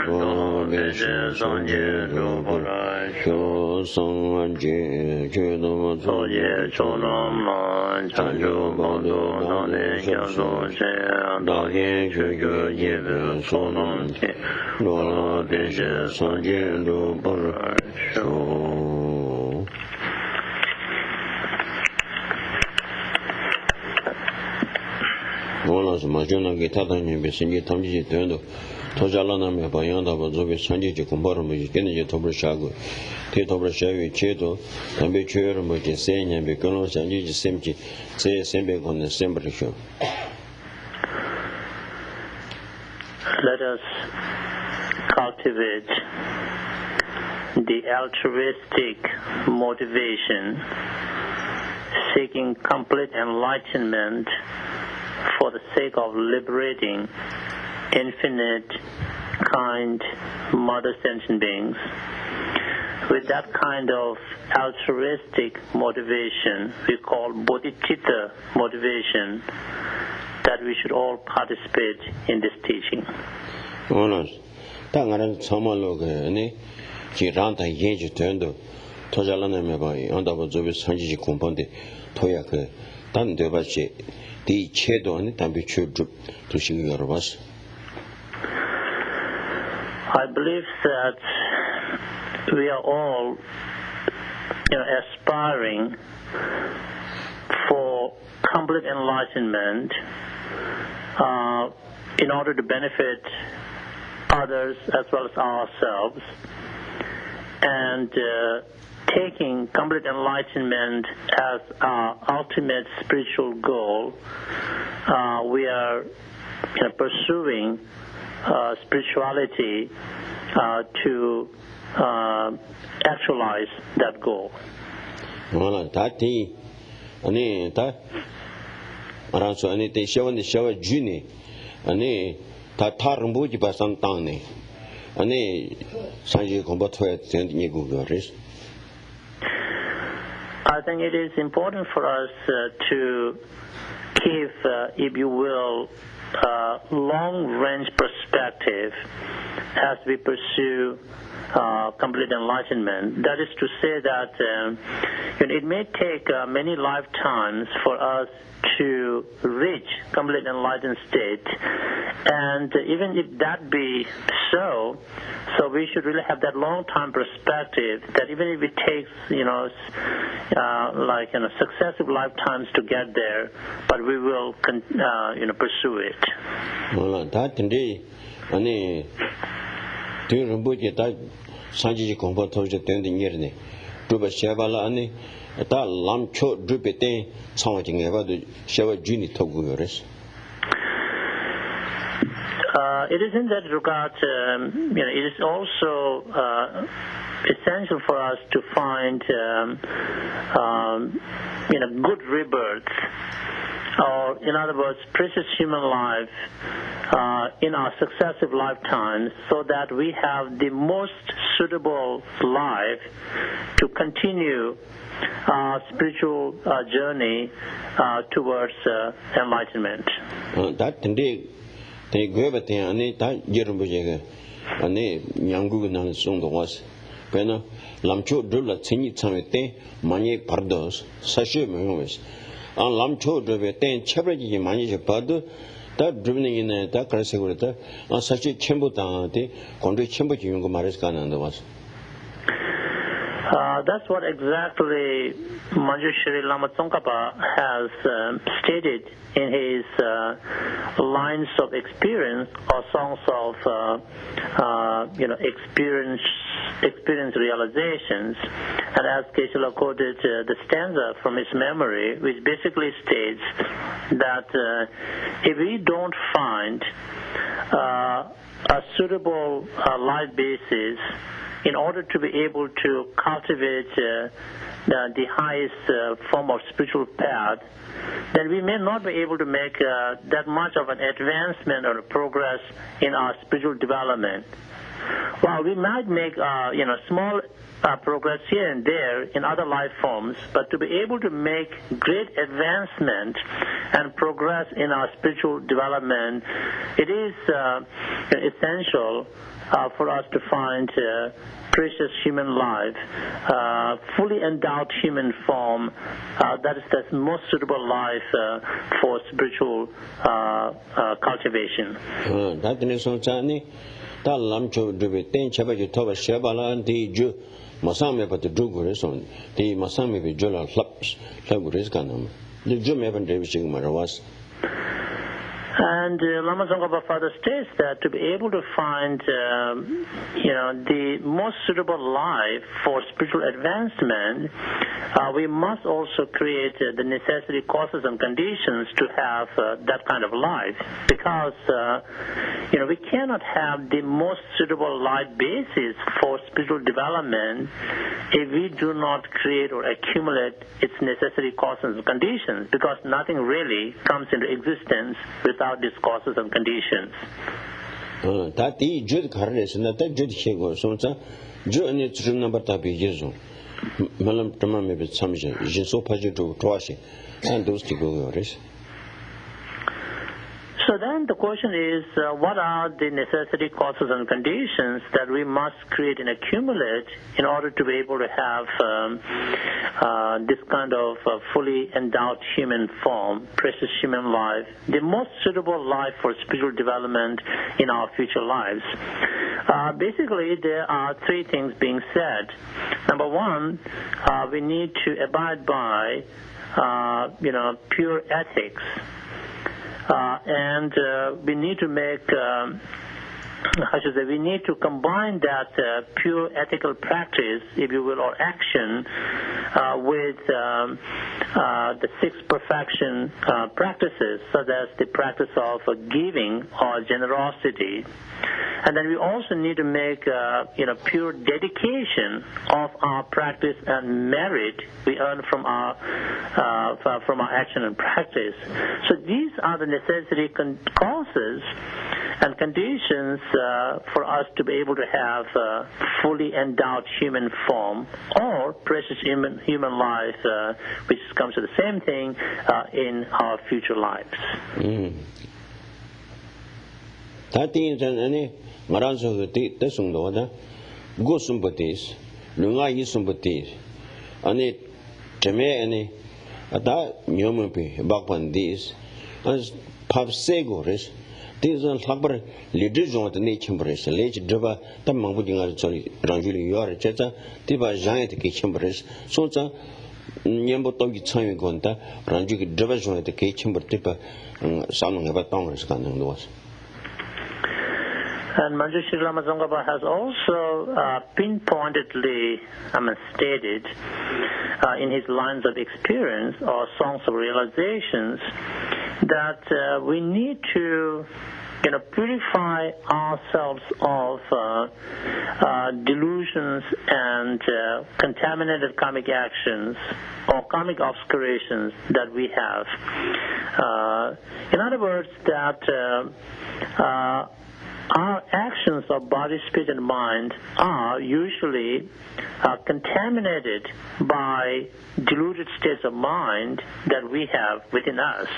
Venerable Geshe Tsultim Let us cultivate the altruistic motivation, seeking complete enlightenment for the sake of liberating infinite, kind, mother sentient beings. With that kind of altruistic motivation, we call bodhicitta motivation, that we should all participate in this teaching. I believe that we are all aspiring for complete enlightenment in order to benefit others as well as ourselves, and taking complete enlightenment as our ultimate spiritual goal, we are pursuing spirituality to actualize that goal. I think it is important for us to keep, if you will, long-range perspective as we pursue complete enlightenment. That is to say that it may take many lifetimes for us to reach complete enlightened state, and even if that be so we should really have that long-time perspective that even if it takes successive lifetimes to get there, but we will pursue it. It is in that regard, it is also essential for us to find good rebirth, or in other words, precious human life in our successive lifetimes, so that we have the most suitable life to continue our spiritual journey towards enlightenment. 안 람초 드베 땡 쳬버지 많이 접어도 다 드브닝이네 다 그래서 그랬다 사실 첨부 당한테 건조 첨부 지는 거 말해서 가능한데 와서 That's what exactly Manjushri Lama Tsongkhapa has stated in his lines of experience or songs of experience realizations. And as Geshe quoted the stanza from his memory, which basically states that if we don't find a suitable life basis in order to be able to cultivate the highest form of spiritual path, then we may not be able to make that much of an advancement or progress in our spiritual development. While we might make small progress here and there in other life forms, but to be able to make great advancement and progress in our spiritual development, it is essential for us to find precious human life, fully endowed human form, that is the most suitable life for spiritual cultivation. And Lama Tsongkhapa further states that to be able to find, the most suitable life for spiritual advancement, we must also create the necessary causes and conditions to have that kind of life. Because, we cannot have the most suitable life basis for spiritual development if we do not create or accumulate its necessary causes and conditions. Because nothing really comes into existence without these causes and conditions. So then the question is, what are the necessary causes and conditions that we must create and accumulate in order to be able to have this kind of fully endowed human form, precious human life, the most suitable life for spiritual development in our future lives? Basically, there are three things being said. Number one, we need to abide by, pure ethics. And we need to make, we need to combine that pure ethical practice, if you will, or action with the six perfection practices, such as the practice of giving or generosity. And then we also need to make, pure dedication of our practice and merit we earn from our action and practice. So these are the necessary causes and conditions for us to be able to have fully endowed human form or precious human life, which comes to the same thing in our future lives. These are Lakbar leaders on the nature embrace, late Drava, the Mambuding, sorry, Ranjuli, you are a cheta, Tiba Giant Kitchembres, Sonsa, Nyambotogi Tsami Gonta, Ranjuki Dravajon at the Kitchember Tipper, sounding about Tongas Cannon was. And Manjushri Lama Tsongkhapa has also pinpointedly stated in his lines of experience or songs of realizations that we need to purify ourselves of delusions and contaminated karmic actions or karmic obscurations that we have. In other words, that our actions of body, spirit, and mind are usually contaminated by deluded states of mind that we have within us.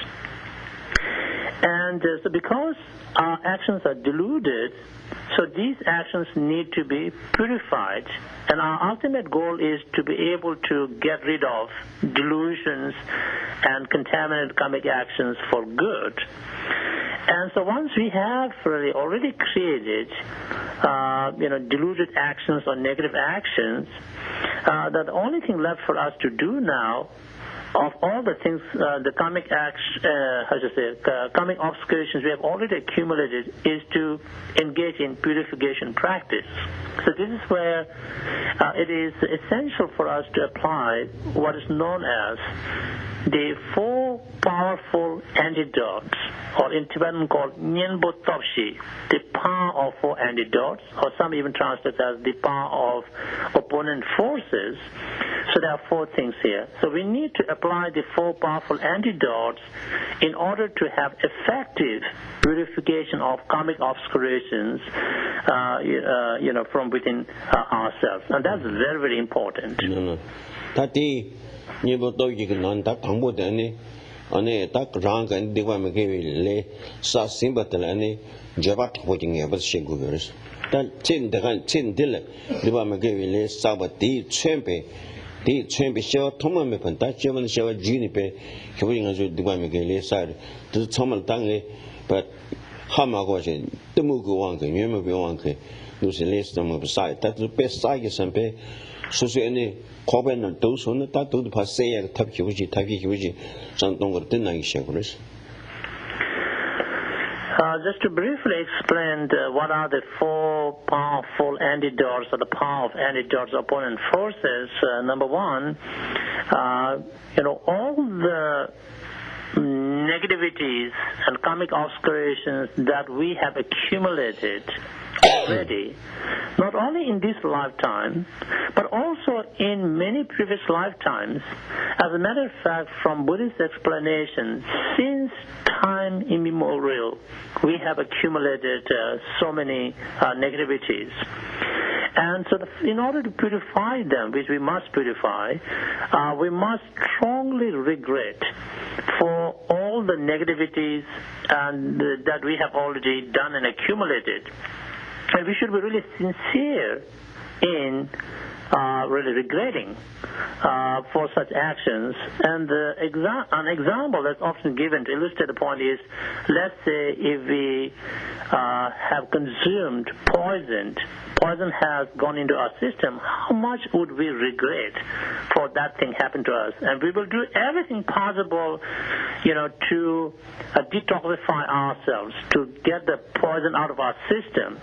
And so because our actions are deluded, so these actions need to be purified. And our ultimate goal is to be able to get rid of delusions and contaminated karmic actions for good. And so once we have really already created, deluded actions or negative actions, the only thing left for us to do now, of all the things, the karmic acts, karmic obscurations we have already accumulated, is to engage in purification practice. So this is where it is essential for us to apply what is known as the 4 powerful antidotes, or in Tibetan called Nyenbo Topshi, the power of 4 antidotes, or some even translate as the power of opponent forces. So there are 4 things here. So we need to apply the 4 powerful antidotes in order to have effective purification of karmic obscurations, from within ourselves. And that's very, very important. Nibo Dorjee can non tak Tambo Dani, on tak rank and Diwamaki lay Sa Simbatalani, Jabat watching ever shingers. That Tin Dilla, Diwamaki lay Sabati, Champe, show Tomamip, that German show Junipe, showing us with Diwamaki lay side to Tomal Tangi, but Hamagoshi, the Mugu Wanka, Yamabi Wanka, Lucy lays them of side. That's the best side you some pay. So any Coben and those on the tattoo to pass say at Tapihuji, Santonga Tenang Shakers. Just to briefly explain what are the 4 powerful antidotes, or the power of antidotes opponent forces. Number 1, all the negativities and karmic obscurations that we have accumulated already, not only in this lifetime, but also in many previous lifetimes. As a matter of fact, from Buddhist explanation, since time immemorial, we have accumulated so many negativities. And so in order to purify them, which we must purify, we must strongly regret for all the negativities that we have already done and accumulated. And we should be really sincere in really regretting for such actions. And an example that's often given to illustrate the point is, let's say if we have consumed poison has gone into our system, how much would we regret for that thing happened to us? And we will do everything possible, to detoxify ourselves, to get the poison out of our system.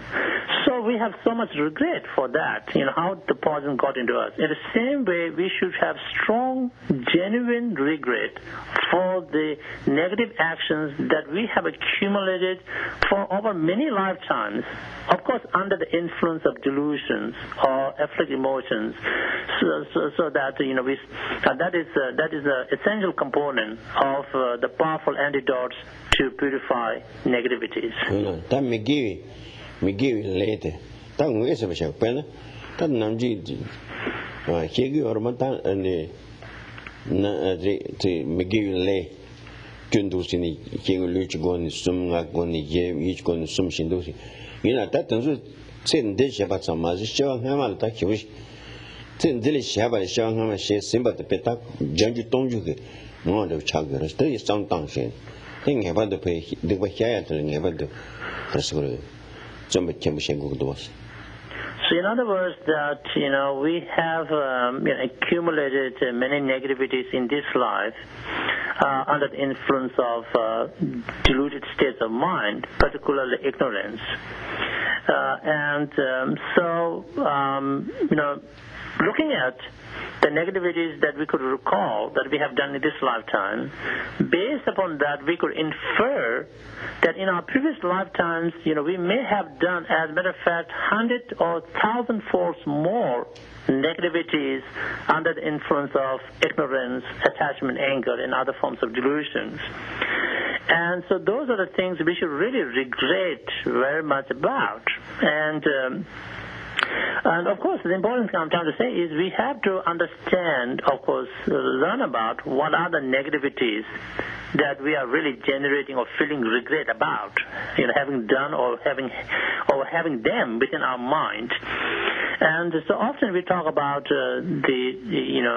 So we have so much regret for that, how the poison got into us. In the same way, we should have strong, genuine regret for the negative actions that we have accumulated for over many lifetimes, of course under the influence of delusions or afflicted emotions, so that that is an essential component of the powerful antidotes to purify negativities. That me give later. That way some shall pen. That Namji, Higi or Matan and the McGill lay. Jundusini, King Luch going, some like going, each going, some shindusi. That doesn't send dish about some mazes, showing him out like you wish. Tin Dilish have a showing him a share simba the petak, Janju Tonju, no one of Chagger, there is some township. Think about the pay, the way I telling about the Presuru. Some Chambership good was. So in other words, that we have accumulated many negativities in this life under the influence of deluded states of mind, particularly ignorance, looking at the negativities that we could recall that we have done in this lifetime, based upon that we could infer that in our previous lifetimes, we may have done, as a matter of fact, 100 or 1,000 folds more negativities under the influence of ignorance, attachment, anger, and other forms of delusions. And so those are the things we should really regret very much about. And of course, the important thing I'm trying to say is we have to understand, of course, learn about what are the negativities that we are really generating or feeling regret about, having done or having them within our mind. And so often we talk about the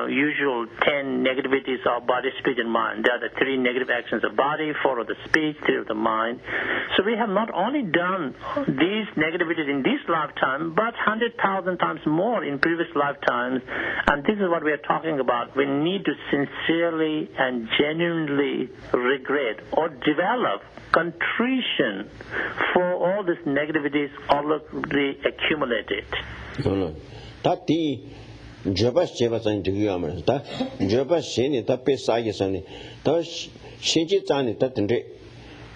usual 10 negativities of body, speech, and mind. There are the 3 negative actions of body, 4 of the speech, 3 of the mind. So we have not only done these negativities in this lifetime, but 100,000 times more in previous lifetimes. And this is what we are talking about. We need to sincerely and genuinely regret or develop contrition for all these negativities already accumulated. Jabas Jevasan to Yammer, that Jabas Sheni, that Pesayasani, thus Shinji Tani, that and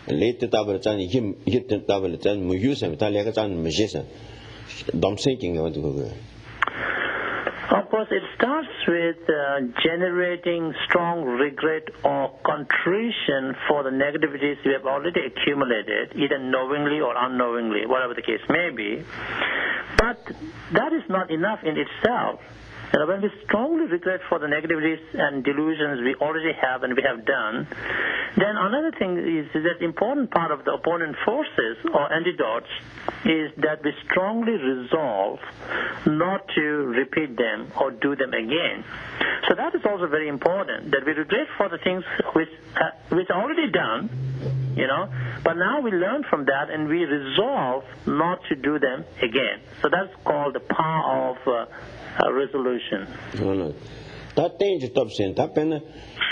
later Tabaran, him hit the Tabaran, Muyusam, Talagatan, Magician. Don't thinking about the Of course, it starts with generating strong regret or contrition for the negativities we have already accumulated, either knowingly or unknowingly, whatever the case may be. But that is not enough in itself. When we strongly regret for the negativities and delusions we already have and we have done, then another thing is that important part of the opponent forces or antidotes is that we strongly resolve not to repeat them or do them again. So that is also very important, that we regret for the things which are already done, but now we learn from that and we resolve not to do them again. So that's called the power of resolution. That danger top sin, that pen,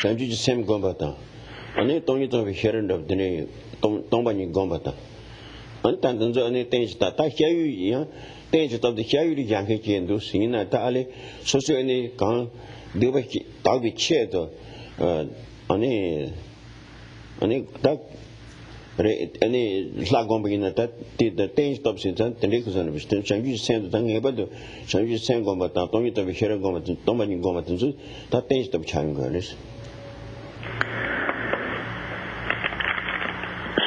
Sanju Sam Gombata. And they don't even hear of the name Tombani Gombata. And then any danger that I hear you, danger of the Yayu Yankee and do sin at Ali, so any gun, do we chair any Slagombi that did the danger stops in the Nicholas and Sanju sent the able to Sanju Sam Gombata, don't you hear Gombata, Tombani Gombata, that danger of Changas.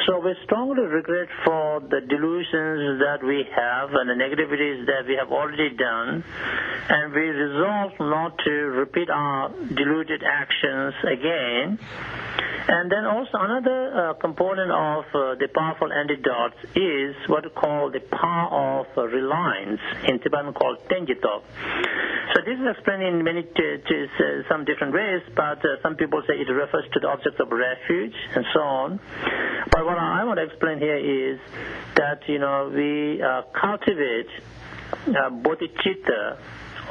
So we strongly regret for the delusions that we have and the negativities that we have already done, and we resolve not to repeat our deluded actions again. And then also another component of the powerful antidotes is what we call the power of reliance, in Tibetan called Tenjitok. So this is explained in many some different ways, but some people say it refers to the objects of refuge and so on. But what I want to explain here is that we cultivate bodhicitta,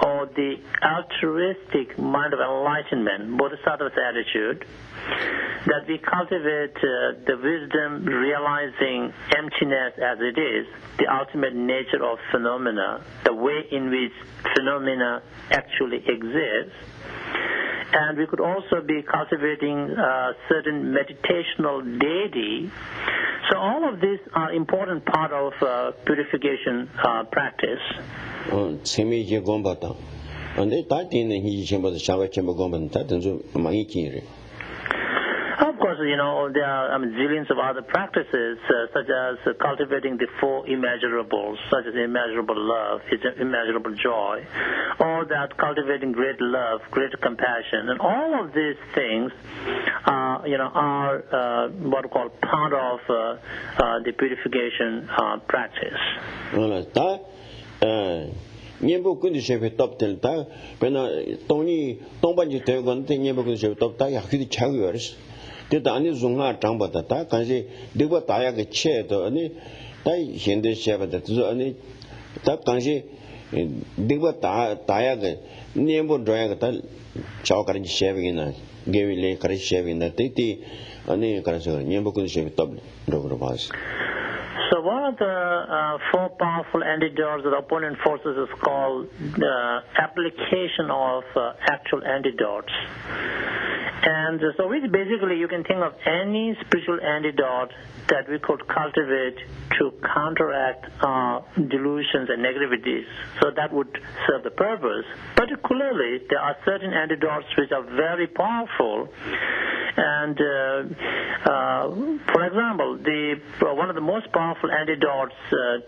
or the altruistic mind of enlightenment, bodhisattva's attitude, that we cultivate the wisdom realizing emptiness as it is, the ultimate nature of phenomena, the way in which phenomena actually exist. And we could also be cultivating certain meditational deity. So all of these are important part of purification practice. Semi Gombata. And they thought in the chamber the shower chamber Gombata, and so Maiki. Of course, there are zillions of other practices, such as cultivating the 4 immeasurables, such as immeasurable love, immeasurable joy, or that cultivating great love, great compassion, and all of these things, are what we call part of the purification practice. Nyembo kundi shepe top tel ta, pena toni tongbanji te gon te nyembo kundi shepe top ta yakudi chaguers. Te da ani zunga changba ta ta kanji degwa daya ge che to ani ta hende shepe ta zo ani ta kanji degwa daya ge nyembo joya ge ta chao karin shepe ge na gewi le karin shepe na te ti ani karin se nyembo kundi shepe top ro bas. So one of the 4 powerful antidotes of the opponent forces is called the application of actual antidotes. And so basically you can think of any spiritual antidote that we could cultivate to counteract delusions and negativities. So that would serve the purpose. Particularly, there are certain antidotes which are very powerful. And for example, one of the most powerful antidotes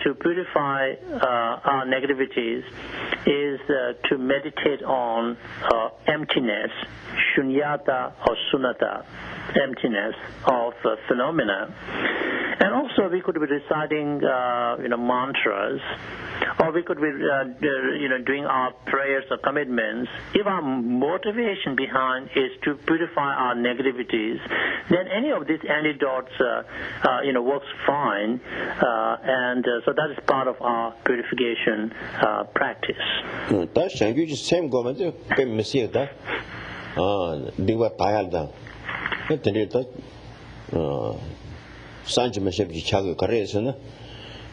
to purify our negativities is to meditate on emptiness, shunyata or sunnata. emptiness of phenomena. And also we could be reciting mantras, or we could be doing our prayers or commitments. If our motivation behind is to purify our negativities, then any of these antidotes works fine, and so that is part of our purification practice. Sanji Mashab Chicago Carresana,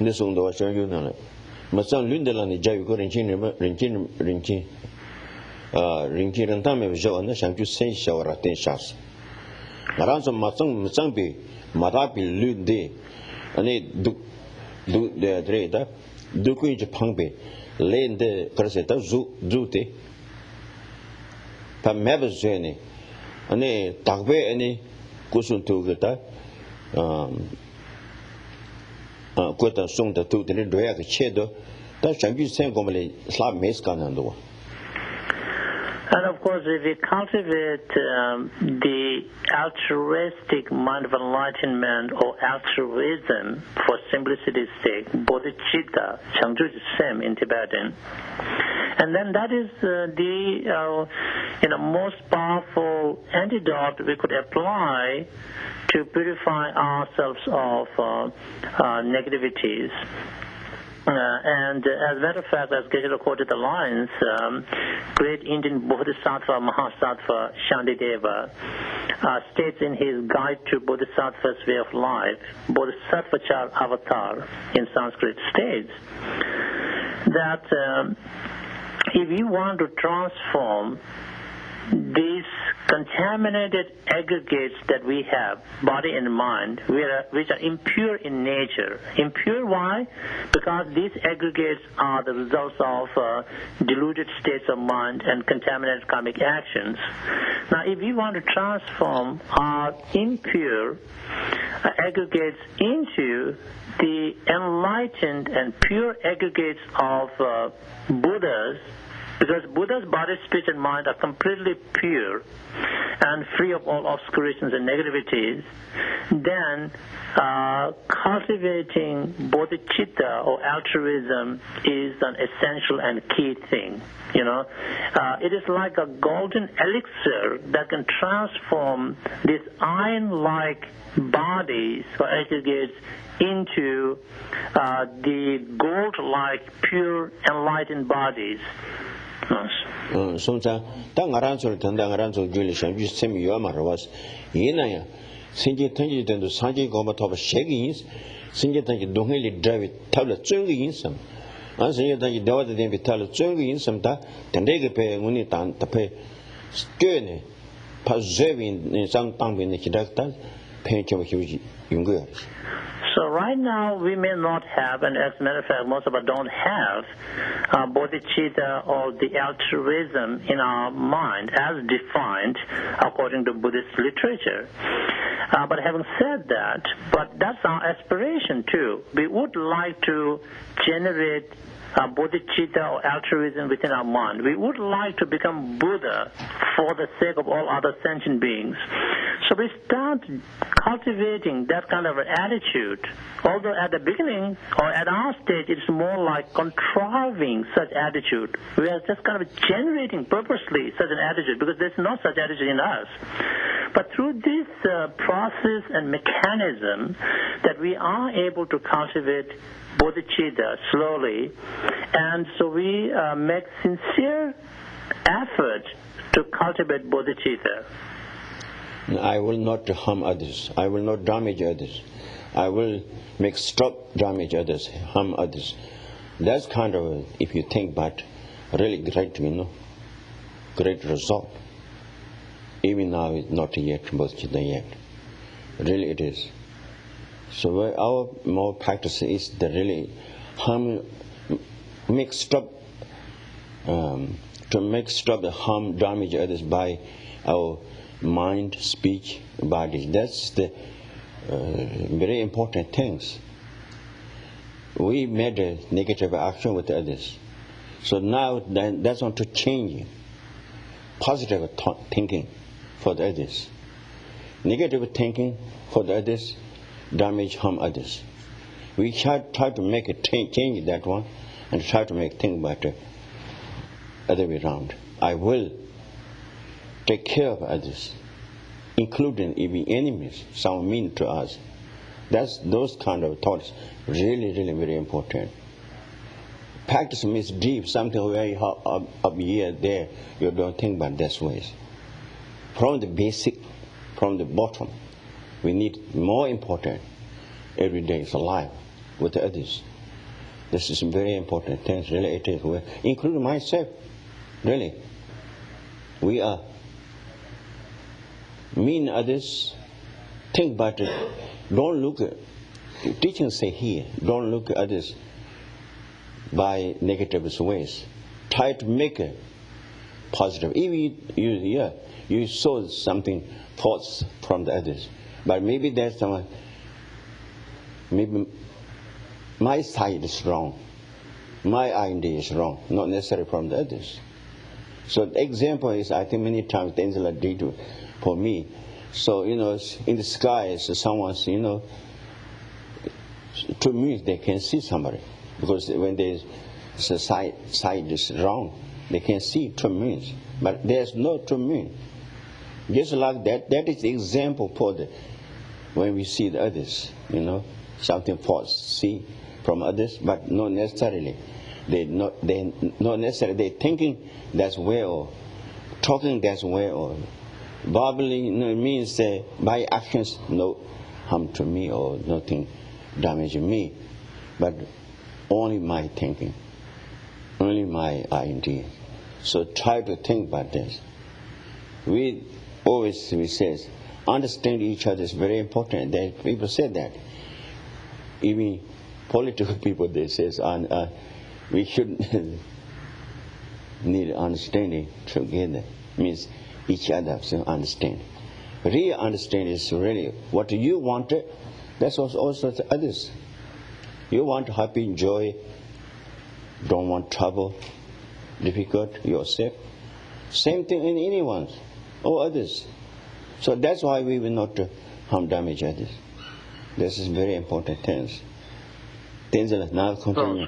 Nisung do Shayuna. Masan Lundelani Jago Rinkin Rantame Joana, Shanku Saint Shower at 10 shots. Aransom Masang Mazambi, Madapi Lunde, and it do the trader, Duku Japangbe, Lane de Carseta Zute, Pamabas Jenny, and a Tagbe any Kusun to Gata. Quota song the two didn't drag a cheddar, that shall be sent commonly slap mescan and do. And of course, if we cultivate the altruistic mind of enlightenment or altruism for simplicity's sake, bodhicitta, Changju is same in Tibetan, and then that is the most powerful antidote we could apply to purify ourselves of negativities. And as a matter of fact, as Geshe quoted the lines, great Indian Bodhisattva Mahasattva Shantideva states in his Guide to Bodhisattva's Way of Life, Bodhisattvachar Avatar in Sanskrit, states that if you want to transform these contaminated aggregates that we have, body and mind, which are impure in nature. Impure, why? Because these aggregates are the results of deluded states of mind and contaminated karmic actions. Now, if we want to transform our impure aggregates into the enlightened and pure aggregates of Buddhas, because Buddha's body, speech, and mind are completely pure and free of all obscurations and negativities, then cultivating bodhicitta or altruism is an essential and key thing. It is like a golden elixir that can transform these iron-like bodies or aggregates into the gold-like, pure, enlightened bodies. Sometimes, Tangaranso, Tangaranso, Julie, and you send me your mother was Yenaya. Sinji Tangi to Sanji Goma top of shaggings, Sinji Tangi don't really drive it, tablet chungi in some. As you think you know that they be tablet chungi in some, then they pay money down to pay stern, preserving in some tongue in the Hidakta, paint of huge younger. So right now we may not have, and as a matter of fact, most of us don't have bodhicitta or the altruism in our mind as defined according to Buddhist literature. But having said that, but that's our aspiration too. We would like to generate bodhicitta or altruism within our mind. We would like to become Buddha for the sake of all other sentient beings. So we start cultivating that kind of an attitude, although at the beginning or at our stage it's more like contriving such attitude. We are just kind of generating purposely such an attitude because there's no such attitude in us. But through this process and mechanism that we are able to cultivate bodhicitta slowly, and so we make sincere effort to cultivate bodhicitta. I will not harm others. I will not damage others. I will stop damage others, harm others. That's kind of, if you think back, really great, great result. Even now, it's not yet bodhicitta yet. Really, it is. So our more practice is to really stop the harm, damage others by our mind, speech, body. That's the very important things. We made a negative action with others. So now that's on to changing positive thinking for the others. negative thinking for the others, damage, harm others. We try to make a change that one and try to make things better other way around. I will take care of others, including even enemies, some mean to us. Those kind of thoughts really, really very important. Practice means deep, something very up here, there, you don't think about this ways. From the basic, from the bottom, we need more important every day is alive with others. This is very important things related with, including myself, really. We are mean others, think about it. Don't look at, teachings say here, don't look at others by negative ways. Try to make it positive. If you saw something false from the others, but maybe there's some, maybe my side is wrong, my idea is wrong, not necessarily from the others. So the example is, I think many times Tenzin did for me. So, in the sky, someone's, to me, they can see somebody. Because when the side is wrong, they can see two means. But there's no two means. Just like that, that is the example for when we see the others, something false, see from others, but not necessarily. They not necessarily, they thinking that's way, or talking that's way, or babbling means by actions no harm to me or nothing damaging me, but only my thinking, only my idea. So try to think about this. We say understand each other is very important. People say that. Even political people, they say we should need understanding together. Means each other to understand. Real understanding is really what you want. That's also the others. You want happy, joy, don't want trouble, difficult, yourself. Same thing in anyone or others. So that's why we will not harm, damage others. This is very important thing. Tenzin, now continue.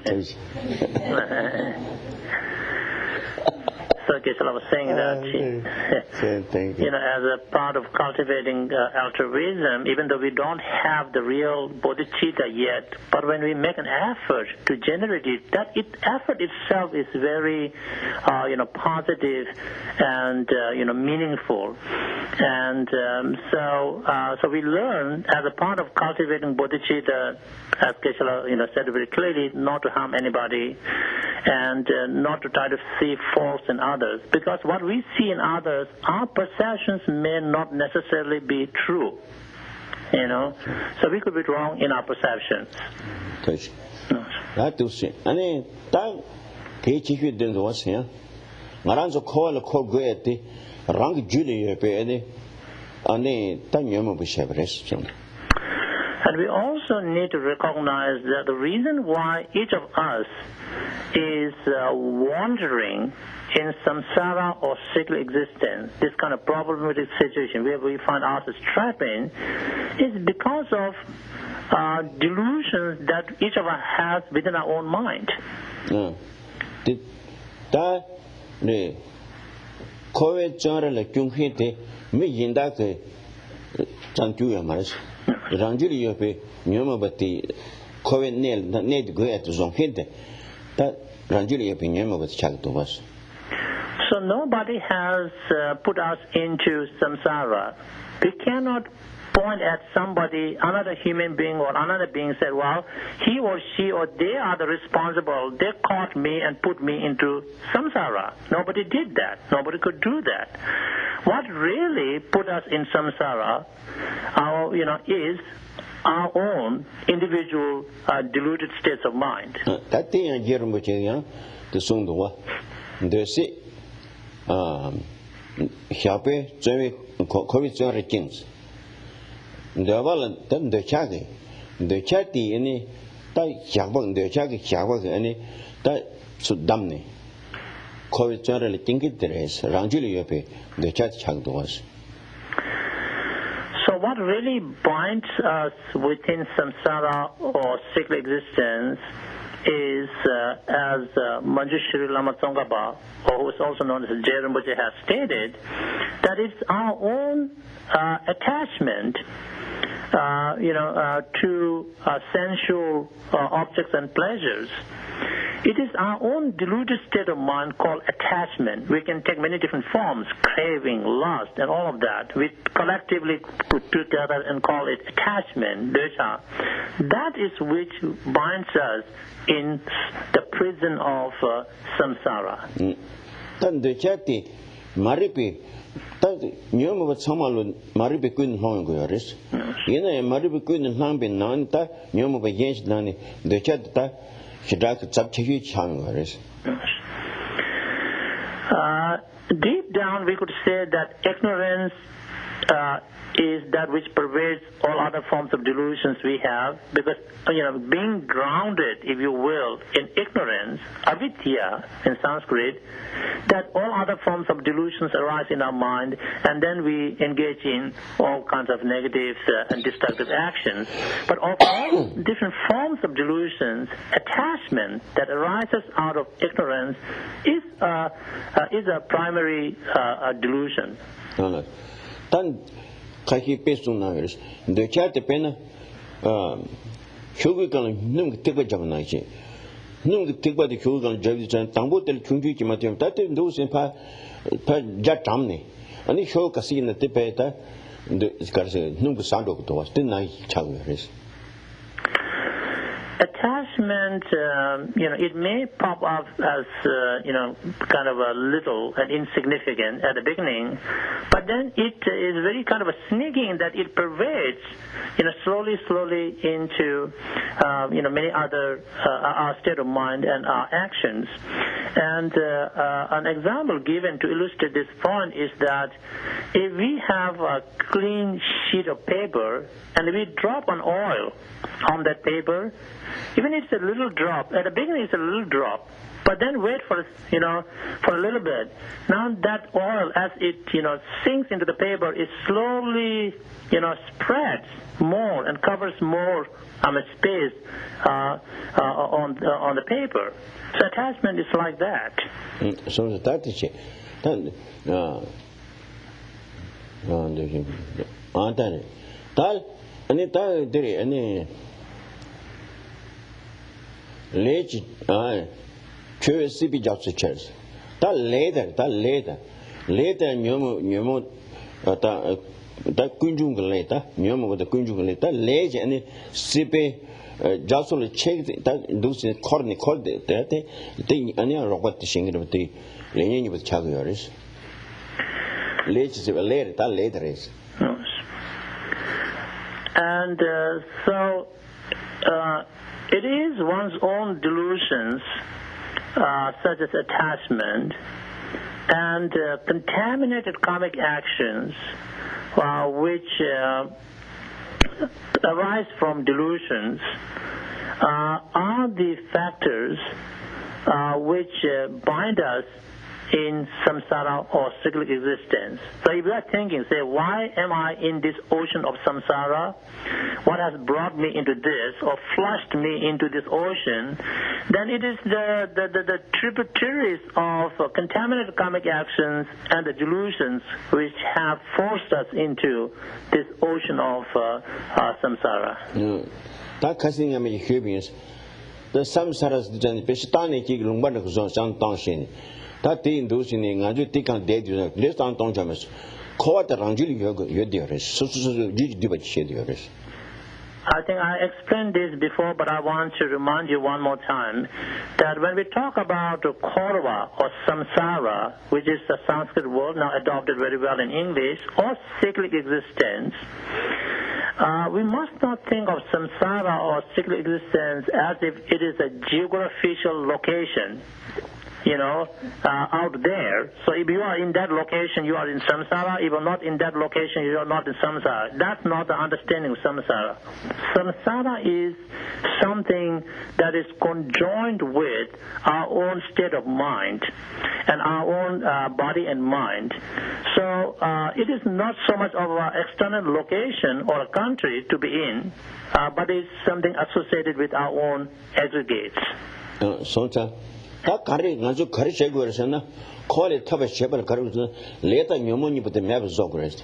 So Geshe was saying that, as a part of cultivating altruism, even though we don't have the real bodhicitta yet, but when we make an effort to generate it, that effort itself is very, positive and, meaningful. And so we learn as a part of cultivating bodhicitta, as Geshe said very clearly, not to harm anybody and not to try to see faults in others, because what we see in others, our perceptions may not necessarily be true, so we could be wrong in our perceptions. That is it. And then kechi den was here. Maranzo call goeti, rang Julia pe ane tanyama bishabres. And we also need to recognize that the reason why each of us is wandering in samsara or cyclic existence, this kind of problematic situation where we find ourselves trapped in, is because of delusions that each of us has within our own mind. So nobody has put us into samsara. We cannot point at somebody, another human being or another being, said, well, he or she or they are the responsible. They caught me and put me into samsara. Nobody did that. Nobody could do that. What really put us in samsara, is our own individual deluded states of mind. That thing I hear the song the see Shape, COVID kings. The Valan, then the Chagi, the Chati, any Shabon, the Chagi Shabak, any that should damn. COVID generally think it there is Ranjuli, the Chat Chag was. So what really binds us within samsara or cyclic existence is, as Manjushri Lama Tsongkhapa, or who is also known as Gyaltsen Rinpoche, has stated, that it's our own attachment to sensual objects and pleasures. It is our own deluded state of mind called attachment. We can take many different forms, craving, lust, and all of that. We collectively put together and call it attachment, dosha. That is which binds us in the prison of samsara. Nyoma Samalu Maribi Queen Hong Goris. Yena Maribi Queen Hang Nanta, Nyoma Yench Nani, the Chata, Shidak Zapchi Changaris. Deep down, we could say that ignorance is that which pervades all other forms of delusions we have, because being grounded, if you will, in ignorance, avidya in Sanskrit, that all other forms of delusions arise in our mind, and then we engage in all kinds of negative and destructive actions. But of all different forms of delusions, attachment that arises out of ignorance is a primary delusion. Kaki Pesuna, the chat pen, Hugan, Nung Tigajamanaji. Nung Tigba the Hugan Javis and Tambutel Kunji Matium, that those in Pa Jatamni. And he showed Casino Tipeta, the Nung Sando to us, didn't I, Chagris? Attachment, it may pop up as, kind of a little and insignificant at the beginning, but then it is very kind of a sneaking that it pervades, slowly into, many other, our state of mind and our actions. And an example given to illustrate this point is that if we have a clean sheet of paper and we drop an oil on that paper, even if it's a little drop, at the beginning it's a little drop, but then wait for a little bit. Now that oil, as it sinks into the paper, it slowly spreads more and covers more space on the paper. So attachment is like that. So that is it. Lech QSCP jobs chairs. That later, Nyomo, that Kunjung later, Nyomo with the Kunjung later, Lech and CP Jostle checked that those in corny called it, that they any robot singing of the Lenin with Chaguaris. Lech is later, that later is. And so it is one's own delusions, such as attachment, and contaminated karmic actions, which arise from delusions, are the factors which bind us in samsara or cyclic existence. So if you are thinking, say, why am I in this ocean of samsara? What has brought me into this or flushed me into this ocean? Then it is the tributaries of contaminated karmic actions and the delusions which have forced us into this ocean of samsara. That casting I'm Cubians. The samsara is the Pestani Lumban of Zon Tongshin. That thing those in Anju take on dead, less on Tonjamas. Caught the Ranjuli your dearest. So do what she dearest. I think I explained this before, but I want to remind you one more time that when we talk about Kaurava or samsara, which is a Sanskrit word now adopted very well in English, or cyclic existence, we must not think of samsara or cyclic existence as if it is a geographical location. out there. So if you are in that location, you are in samsara. If you are not in that location, you are not in samsara. That's not the understanding of samsara. Samsara is something that is conjoined with our own state of mind and our own body and mind. So it is not so much of an external location or a country to be in, but it's something associated with our own aggregates. 다 가리 가지고 가르쳐 그러잖아. 콜에 탑에 쉐벌 가르쳐 레타 녀모니부터 매버서 그랬어.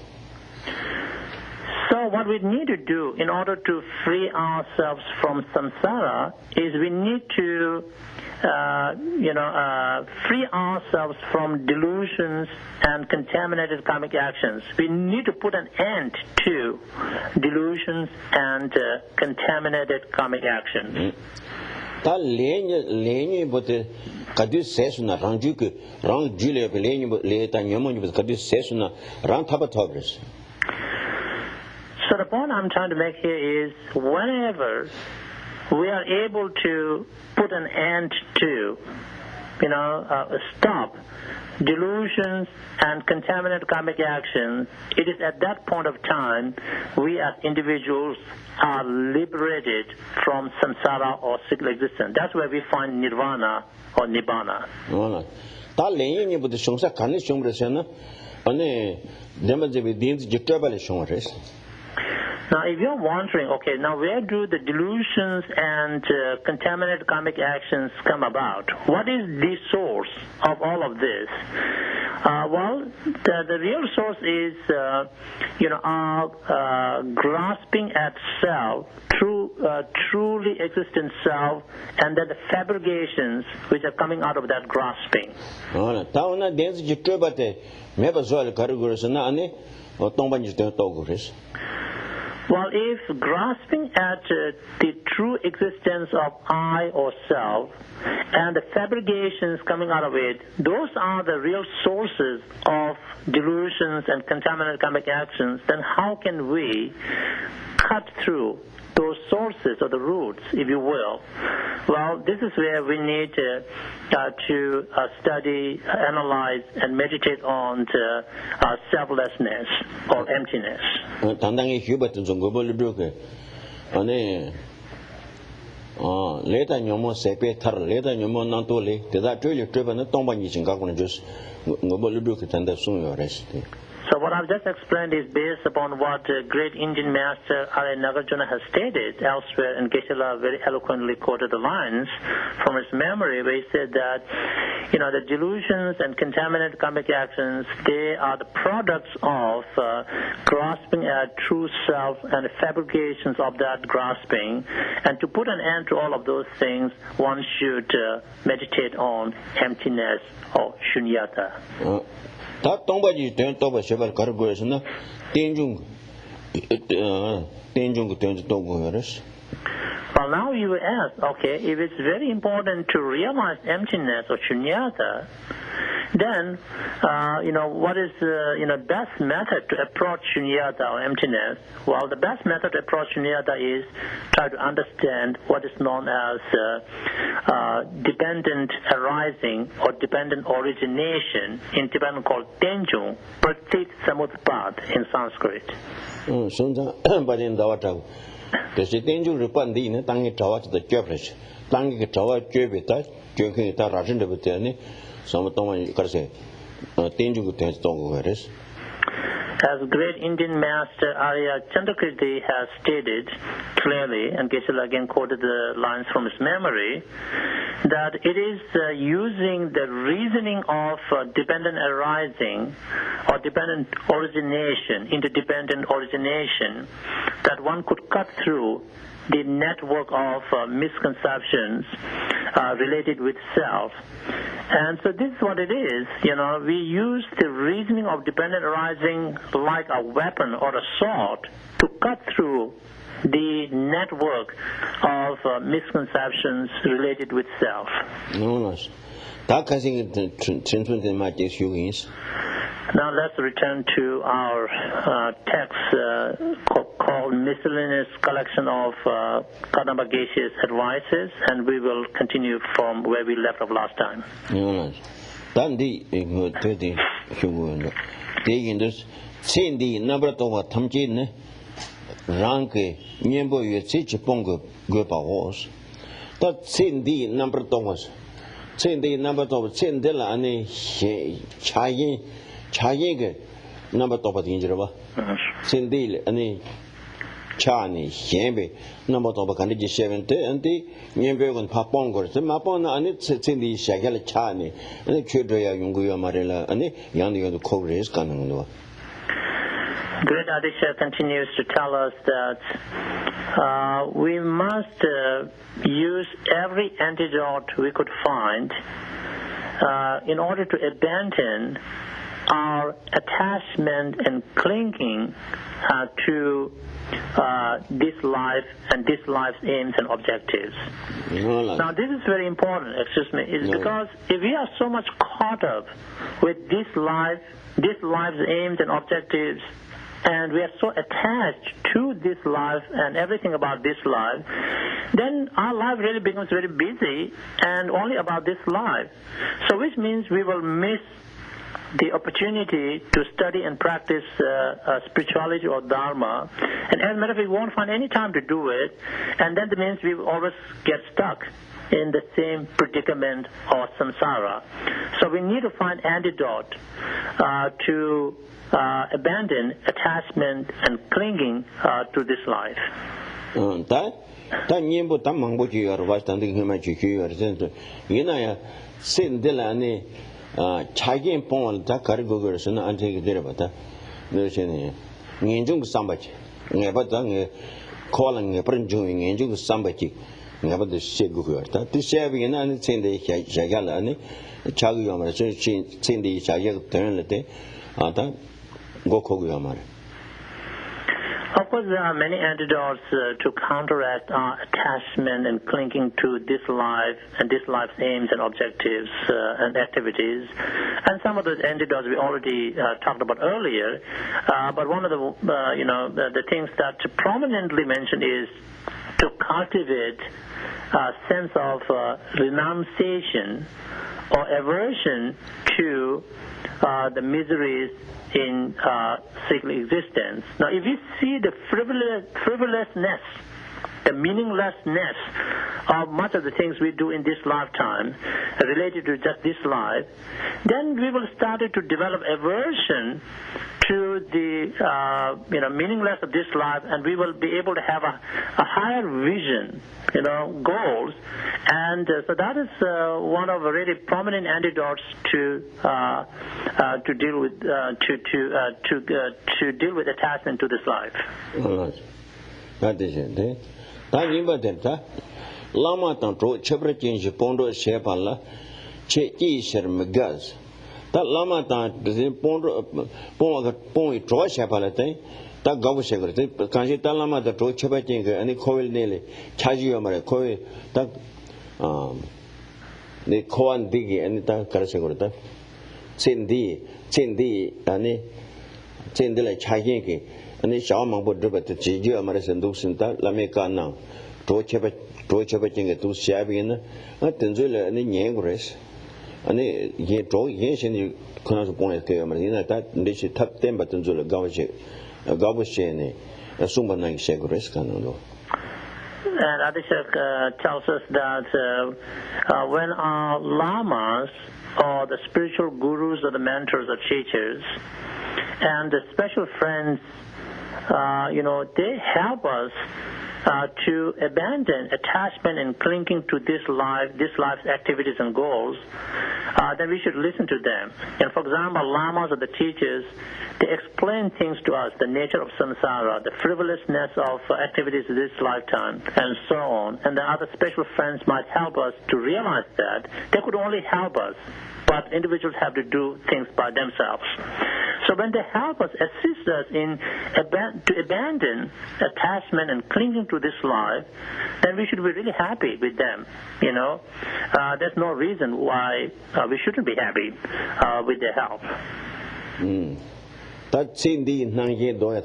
So what we need to do in order to free ourselves from samsara is we need to free ourselves from delusions and contaminated karmic actions. We need to put an end to delusions and contaminated karmic actions. 다 레니부터 가디 세스나 랑주그 랑줄에 레니 레타 녀모니부터 가디 세스나 랑 타바 타버스. So the point I'm trying to make here is whenever we are able to put an end to, stop delusions and contaminated karmic actions, it is at that point of time we as individuals are liberated from samsara or cyclical existence. That's where we find nirvana or nibbana. 다 레니부터 성사 간에 성브르세나 아니 데마제비 딘지 직접발에 성어레스. Now, if you're wondering, okay, now where do the delusions and contaminated karmic actions come about? What is the source of all of this? The real source is, our grasping at self, truly existent self, and then the fabrications which are coming out of that grasping. 다오나 덴지 직접발에 매버서를 가르고서나 아니 동반지 되었다고 그랬어. Well, if grasping at the true existence of I or self and the fabrications coming out of it, those are the real sources of delusions and contaminated karmic actions, then how can we cut through those sources or the roots, if you will? Well, this is where we need to study, analyze, and meditate on selflessness or emptiness. 당당히 휴버튼 좀 거벌을 두게 아니 레다 녀모 세페 타르 레다 녀모 난토레 대다 쪼리 쪼바는 동반이 진가고는 just 거벌을 두게 단다 숨요레스. So what I've just explained is based upon what great Indian master Arya Nagarjuna has stated elsewhere, and Geshe very eloquently quoted the lines from his memory where he said that, the delusions and contaminated karmic actions, they are the products of grasping at true self and the fabrications of that grasping. And to put an end to all of those things, one should meditate on emptiness or shunyata. 다 동바지 된 또바 쉐발 가르고에서나 땡중 땡중 동고여스. Well, now you ask, okay, if it's very important to realize emptiness or shunyata, then, what is the best method to approach shunyata or emptiness? Well, the best method to approach shunyata is try to understand what is known as dependent arising or dependent origination, in Tibetan called Tenjung, Pratit Samutpad in Sanskrit. 그래서 땡중 르판디는 땅에 자와도 껴버리지. 땅에 자와 껴베다 껴킹이다 라진데부터니 something 그래서 땡중도 된다고 그랬어. As great Indian master Arya Chandrakirti has stated clearly, and Geshe again quoted the lines from his memory, that it is using the reasoning of dependent arising or dependent origination, interdependent origination, that one could cut through the network of misconceptions related with self. And so this is what it is. We use the reasoning of dependent arising like a weapon or a sword to cut through the network of misconceptions related with self. Now let's return to our text called Miscellaneous Collection of Kadampa Geshe's Advices, and we will continue from where we left off last time. 차이게 number top dinjiraba sindil ani chani hembe number top kan ji 70 anti nyembe gon papong gor se mapon ani sindi shagal chani ani chudya yungu yamarela ani yang de kogres kanan no. Great Adisha continues to tell us that we must use every antidote we could find in order to abandon our attachment and clinging to this life and this life's aims and objectives. Now, this is very important, because if we are so much caught up with this life's aims and objectives, and we are so attached to this life and everything about this life, then our life really becomes very busy and only about this life. So which means we will miss the opportunity to study and practice spirituality or dharma, and as a matter of fact, we won't find any time to do it, and that means we will always get stuck in the same predicament or samsara. So we need to find antidote to abandon attachment and clinging to this life. 차긴 뽕을 다 가르고 그러서는 안 되게 되려봤다. 너시네. 인중 삼바치. 내가 내 콜랑 내 프렌 중에 인중 삼바치. 내가 더 세고 그랬다. 뒤세비는 안 생데 자갈아니 자기 요마서 생데 자기가 되는 때 아다 고코고야 말. Of course, there are many antidotes to counteract our attachment and clinging to this life and this life's aims and objectives and activities. And some of those antidotes we already talked about earlier. But one of the things that prominently mentioned is to cultivate a sense of renunciation or aversion to the miseries in cyclic existence. Now, if you see the frivolousness, the meaninglessness of much of the things we do in this lifetime related to just this life, then we will start to develop aversion to the meaningless of this life, and we will be able to have a higher vision, goals, and so that is one of the really prominent antidotes to deal with to deal with attachment to this life. That is it. Lama tanto chebra change pondo shepala che isher megas. That lama tan pondo pon draw shepala thing. That go secret. Kanji lama the draw chebra change and coil nearly charge mare coil that the coan diggy and that carasegurta. Cindy and Cindilla Chayinki and the Shaman would do it to Gio Amaris Ducinta, Lameka now. Trochapaching to Shabian, Tenzula and the Yangres. And he draw yes and you cannot point to Marina that they should tap them, but Tenzula Gavashene, a Sumba Nang Shagres Canano. And Adishak tells us that when our lamas or the spiritual gurus or the mentors or teachers and the special friends, they help us to abandon attachment and clinging to this life's activities and goals, then we should listen to them. And for example, lamas or the teachers, they explain things to us, the nature of samsara, the frivolousness of activities of this lifetime, and so on. And the other special friends might help us to realize that they could only help us, but individuals have to do things by themselves. So when they help us, assist us to abandon attachment and clinging to this life, then we should be really happy with them. There's no reason why we shouldn't be happy with their help. That's in the Nangi Doya,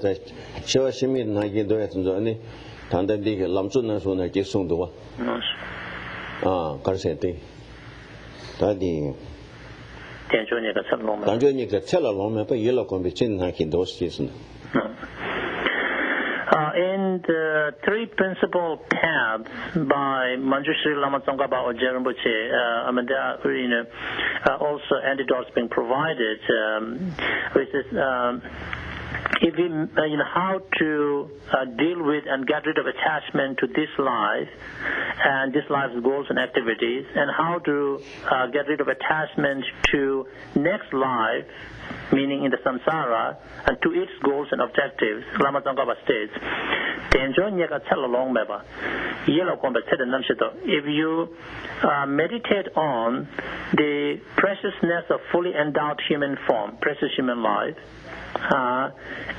Shiva Shimi Nangi Doya, and Tanda Dig Lamsun as one I guess soon do. Carseti. Tadi Tanjoni tell along, but yellow can be chin in those seasons. In the three principal paths by Manjushri Lama Tsongkhapa or Venerable Geshe, also antidotes being provided, which is if we, how to deal with and get rid of attachment to this life and this life's goals and activities, and how to get rid of attachment to next life, meaning in the samsara, and to its goals and objectives. Lama Tsongkhapa states, if you meditate on the preciousness of fully endowed human form, precious human life,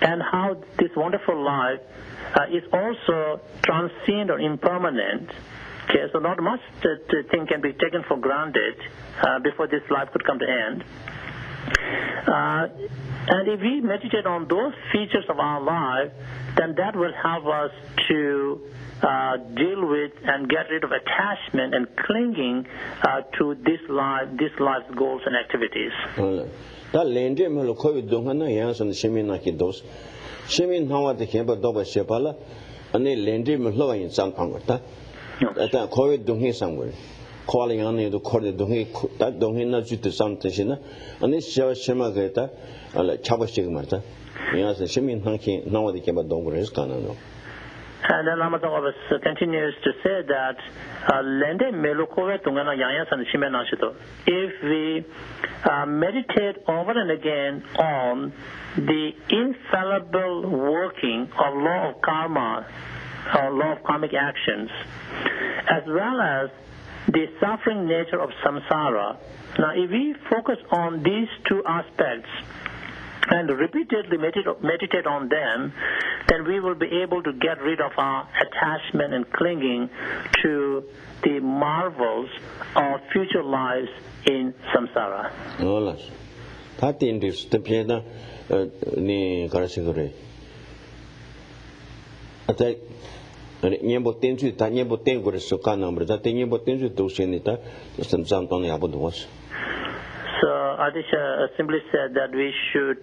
and how this wonderful life is also transient or impermanent. Okay, so not much thing can be taken for granted before this life could come to end. And if we meditate on those features of our life, then that will help us to deal with and get rid of attachment and clinging to this life's goals and activities. That land him will call it Dongana Yans and Shiminaki dos. Shimin Hawa the Kemba Doba Shepala, and they land him low in San Pangata. That call it Dongi somewhere. Calling on you to call it Dongi, that Dongina to something, and this Shema Greta, like Chabashigmata. Yes, the Shimin Hanki, now the Kemba Donga is Canano. And then Lama Tsongkhapa continues to say that Lende Melukove Tungana Yayas and Shimenashito. If we meditate over and again on the infallible working of law of karma, or law of karmic actions, as well as the suffering nature of samsara. Now, if we focus on these two aspects and repeatedly meditate on them, then we will be able to get rid of our attachment and clinging to the marvels of future lives in samsara. That in this the pieda ni Karashigore. Attack Niembo Tensu, Tanyebo Tengur Sukana, but that Niembo Tensu to Shenita, some Santoni Abudos. So Adisha simply said that we should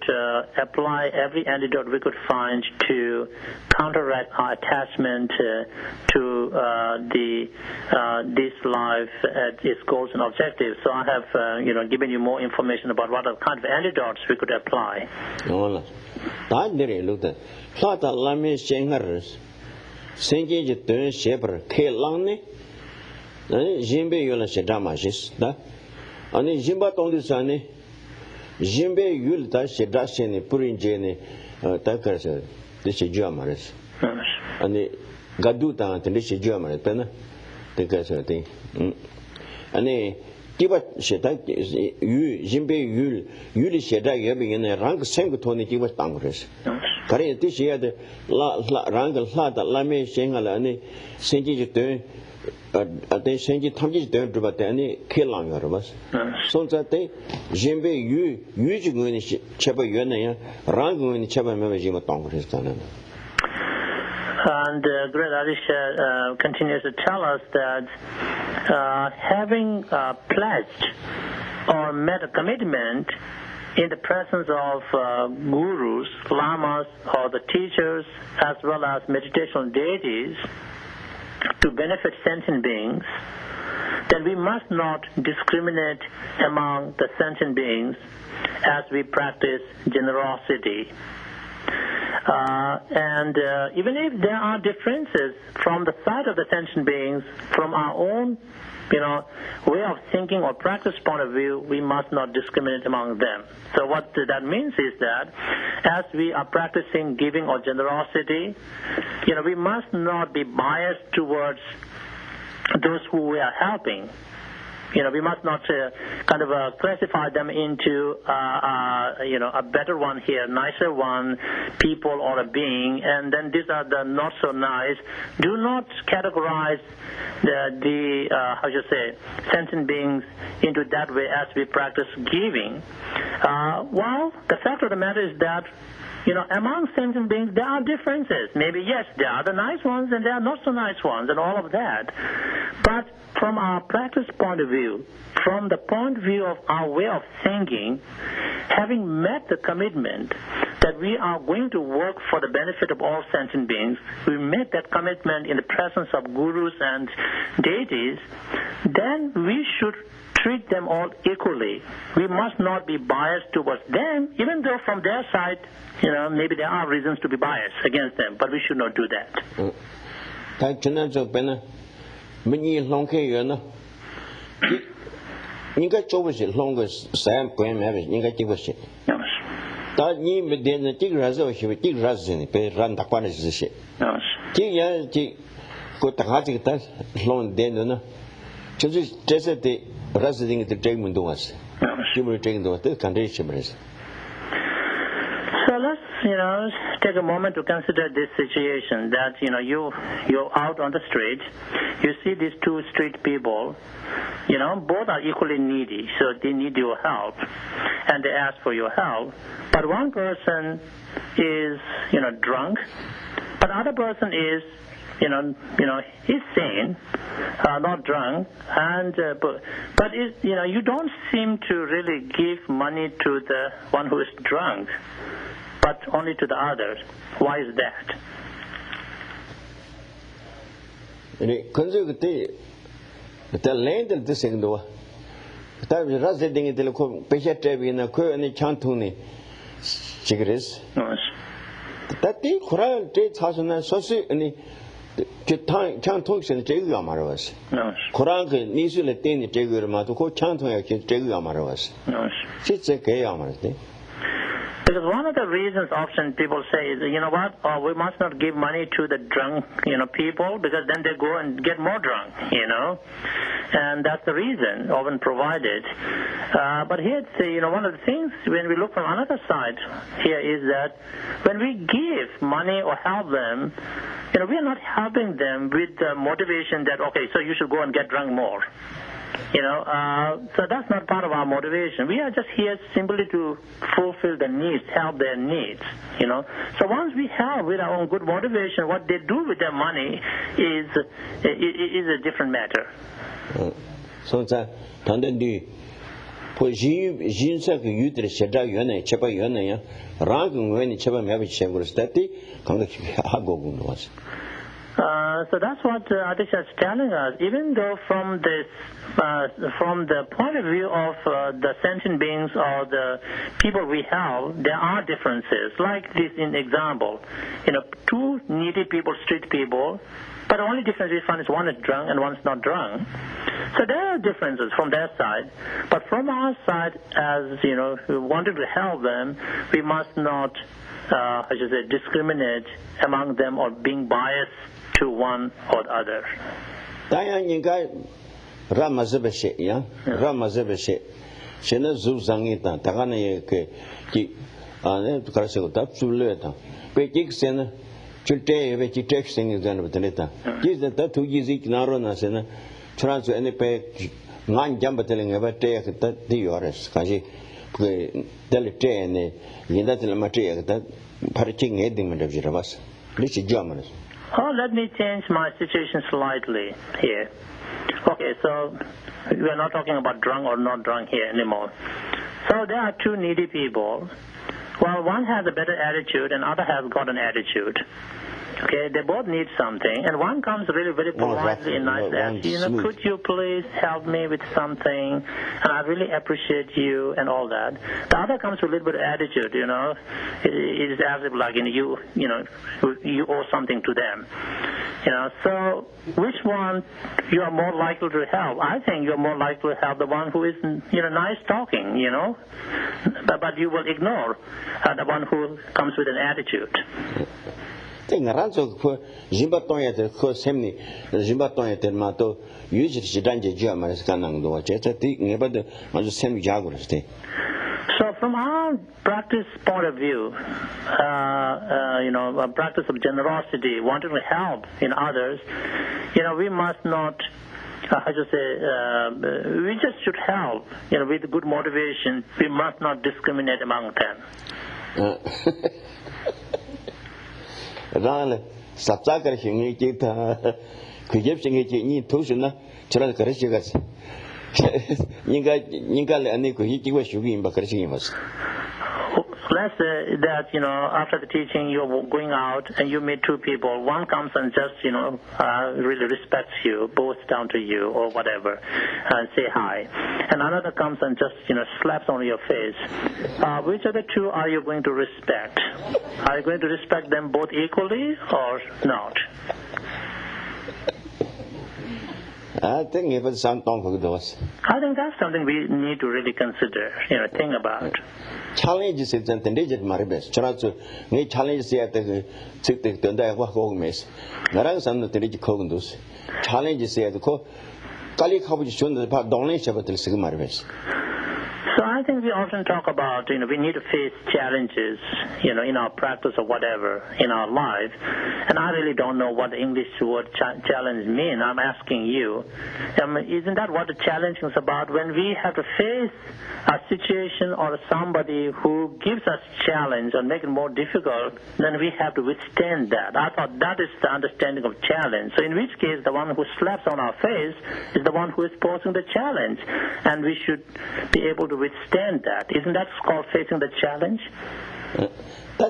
apply every antidote we could find to counteract our attachment to this life at its goals and objectives. So I have given you more information about what kind of antidotes we could apply. That did look at Plata Lame Shangers. Sengi Dun Shepherd K. Langney, Jimbe Yula Shedamashis, and Jimba Tondisani, Jimbe Yulta Shedashini, Purin Jenny, Takers, the Shijamaris, and the Gaduta and the Shijamaris, the Kasser thing. And the Kiba Shedak is Jimbe Yuli Shedak having in a rank Sangutoni Kiba Tangres. Kari this year the Rangal Flat at Lame Shangalani, Senji Dun, Senji Tamji Dun, but any killing of us. So that day, Jimbe, you usually Chapa Yuna, Rango in Chapa Memajima Tongues. And Great Adisha continues to tell us that having pledged or made a commitment in the presence of gurus, lamas, or the teachers, as well as meditational deities, to benefit sentient beings, then we must not discriminate among the sentient beings as we practice generosity. And even if there are differences from the side of the sentient beings, from our own way of thinking or practice point of view, we must not discriminate among them. So what that means is that as we are practicing giving or generosity, we must not be biased towards those who we are helping. we must not classify them into, a better one here, nicer one, people or a being, and then these are the not so nice. Do not categorize sentient beings into that way as we practice giving. Well, the fact of the matter is that among sentient beings, there are differences. Maybe, yes, there are the nice ones and there are not so nice ones and all of that. But from our practice point of view, from the point of view of our way of thinking, having met the commitment that we are going to work for the benefit of all sentient beings, we make that commitment in the presence of gurus and deities, then we should treat them all equally. We must not be biased towards them, even though from their side, maybe there are reasons to be biased against them, but we should not do that. So let's, take a moment to consider this situation that, you're out on the street, you see these two street people, both are equally needy, so they need your help, and they ask for your help. But one person is, drunk, but the other person is, he's sane, not drunk, and but you don't seem to really give money to the one who is drunk, but only to the others. Why is that? Because one of the reasons often people say is, we must not give money to the drunk, people, because then they go and get more drunk, and that's the reason often provided. But here it's, one of the things when we look from another side here is that when we give money or help them, we are not helping them with the motivation that, okay, so you should go and get drunk more. So that's not part of our motivation. We are just here simply to fulfill the needs, help their needs, So once we have with our own good motivation, what they do with their money is a different matter. So that's what Adisha is telling us. Even though from the point of view of the sentient beings or the people we have, there are differences. Like this in example, two needy people, street people, but the only difference we find is one is drunk and one is not drunk. So there are differences from their side. But from our side, as we wanted to help them, we must not, discriminate among them or being biased to one or the other. Let me change my situation slightly here. Okay, so we are not talking about drunk or not drunk here anymore. So there are two needy people. Well, one has a better attitude and other has got an attitude. Okay, they both need something, and one comes really very politely and nicely asks, could you please help me with something, and I really appreciate you and all that. The other comes with a little bit of attitude, it is as if like, you owe something to them. So which one you are more likely to help? I think you're more likely to help the one who is, nice talking, but you will ignore the one who comes with an attitude. thing around so for Zimbaton at the Semni, Zimbaton at the Mato, usually she done the German scanning the watch. It's a thing about the same geography. So from our practice point of view, a practice of generosity, wanting to help in others, we must not, we just should help, with good motivation. We must not discriminate among them. Rana, Sapsaka, she get Kujip, Toshina, Chara Karishigas. Ningal and Nico, he was shooting Bakarimas. Let's say that, after the teaching, you're going out and you meet two people. One comes and just, really respects you, bows down to you or whatever, and say hi. And another comes and just, slaps on your face. Which of the two are you going to respect? Are you going to respect them both equally or not? I think it was something for those. I think that's something we need to really consider, think about. Challenges is an endangered maribes. Charazu, may challenge the home mess. Naransan the Kogundos. Challenges the co. Kali Kabushun the part donation about the Sigmaribes. So I think we often talk about, we need to face challenges, in our practice or whatever, in our life. And I really don't know what the English word challenge means. I'm asking you, isn't that what the challenge is about? When we have to face a situation or somebody who gives us challenge or make it more difficult, then we have to withstand that. I thought that is the understanding of challenge. So in which case, the one who slaps on our face is the one who is posing the challenge. And we should be able to withstand that. Isn't that called facing the challenge? Yes,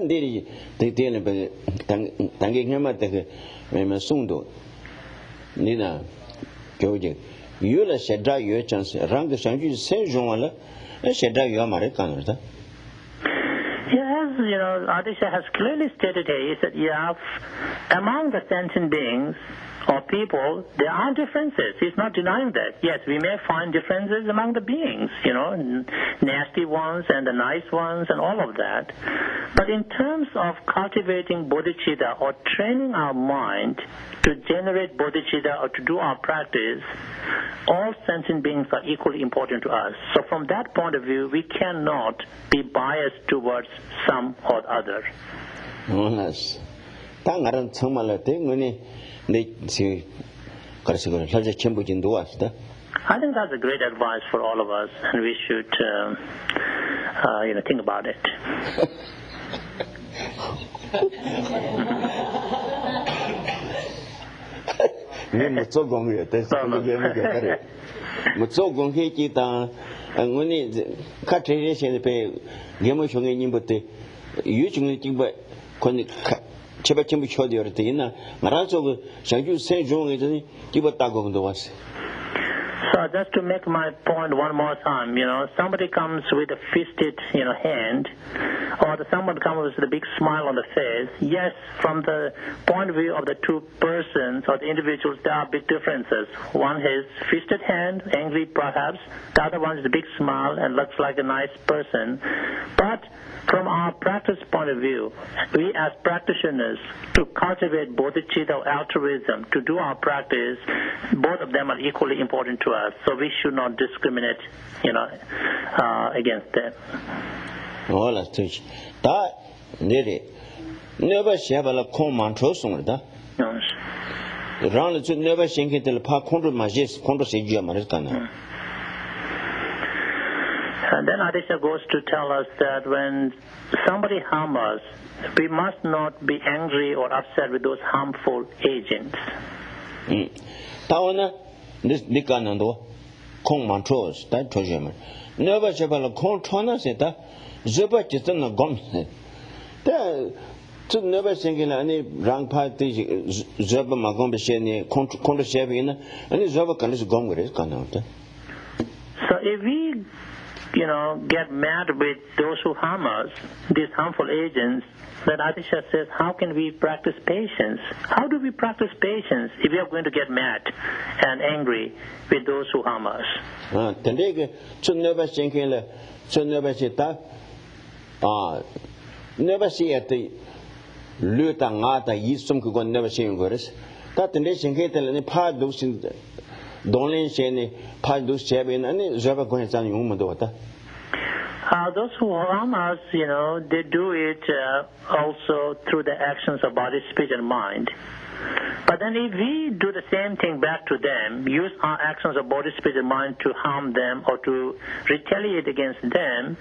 Adisha has clearly stated here, he said, among the sentient beings or people, there are differences. He's not denying that. Yes, we may find differences among the beings, nasty ones and the nice ones and all of that. But in terms of cultivating bodhicitta or training our mind to generate bodhicitta or to do our practice, all sentient beings are equally important to us. So from that point of view, we cannot be biased towards some or the other. Yes. I think that's a great advice for all of us, and we should, think about it. So just to make my point one more time, somebody comes with a fisted, hand, or someone comes with a big smile on the face. Yes, from the point of view of the two persons or the individuals, there are big differences. One has fisted hand, angry perhaps. The other one is a big smile and looks like a nice person. But from our practice point of view, we as practitioners, to cultivate bodhicitta or altruism, to do our practice, both of them are equally important to us. So we should not discriminate, against them. All that's true. That never share a common trust on that. Round to never sink into the park control magis, control American. And then Adisha goes to tell us that when somebody harms us, we must not be angry or upset with those harmful agents. Tawana, this Nikanando, Kong Montrose, that Tojaman. Never Jabala Kong Twana said that Zuba just on a gum. There, to never singing any rank party, Zuba Magombe Shani, Contra Shavina, and his Zuba can just gum with his gun. So if we get mad with those who harm us, these harmful agents, then Adisha says, how can we practice patience? How do we practice patience if we are going to get mad and angry with those who harm us? Never see at the Luta Ngata Yisum could never see you. That the nation hated any part those in Donlin Shane, part those Chabin, and Zaba going to human daughter. Those who harm us, they do it also through the actions of body, speech, and mind. But then if we do the same thing back to them, use our actions of body, speech, and mind to harm them or to retaliate against them,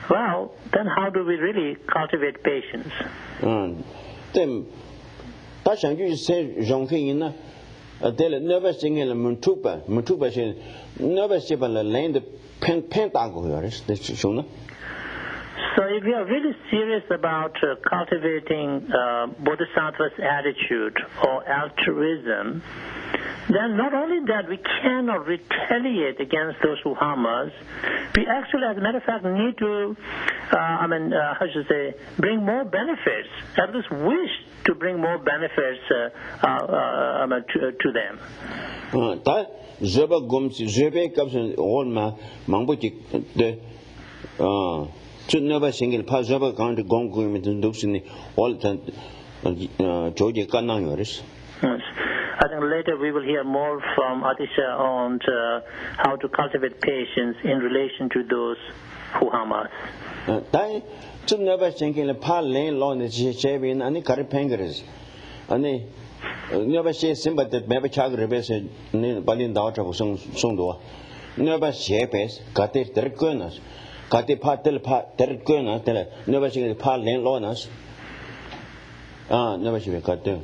well, then how do we really cultivate patience? Then, that's how you say, Jonkin, never sing in a Mutuba, never see a land Pentagon. So if we are really serious about cultivating bodhisattva's attitude or altruism, then not only that we cannot retaliate against those who harm us, we actually, as a matter of fact, need to, bring more benefits, at least wish to bring more benefits to them. Zeba Gums, Zebe comes in all my Mambuti, the never single pass over county gong with the dukes in all Georgia Kananguris. Yes. I think later we will hear more from Atisha on how to cultivate patience in relation to those who harm us. To never single pa lane long the shaving and the curry pangers. And never say simple that never chag rebels in Balin daughter of Songdo. Never shapes, got it, their goodness. Got the part, tell part, their goodness, never single pa lane loners. Never should be cut there.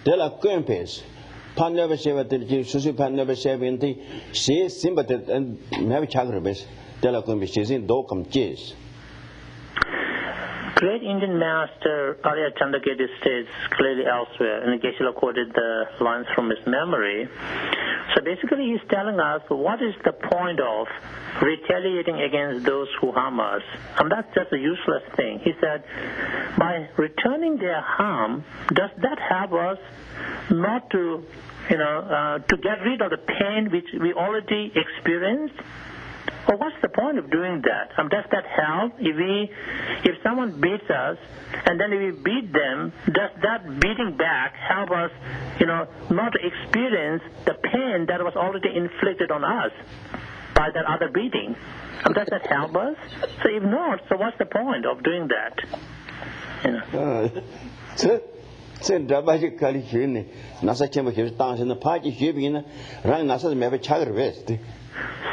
Tell a goodness. Pan never shave at the Susi Pan never shave in the she simple and never chag rebels. Tell a goodness, she's in Dokam Cheese. Great Indian Master Arya Chandrakirti states clearly elsewhere, and Geshe quoted the lines from his memory. So basically he's telling us what is the point of retaliating against those who harm us. And that's just a useless thing. He said, by returning their harm, does that help us not to, to get rid of the pain which we already experienced? Well, what's the point of doing that? Does that help? If someone beats us and then we beat them, does that beating back help us, not to experience the pain that was already inflicted on us by that other beating? Does that help us? So if not, so what's the point of doing that?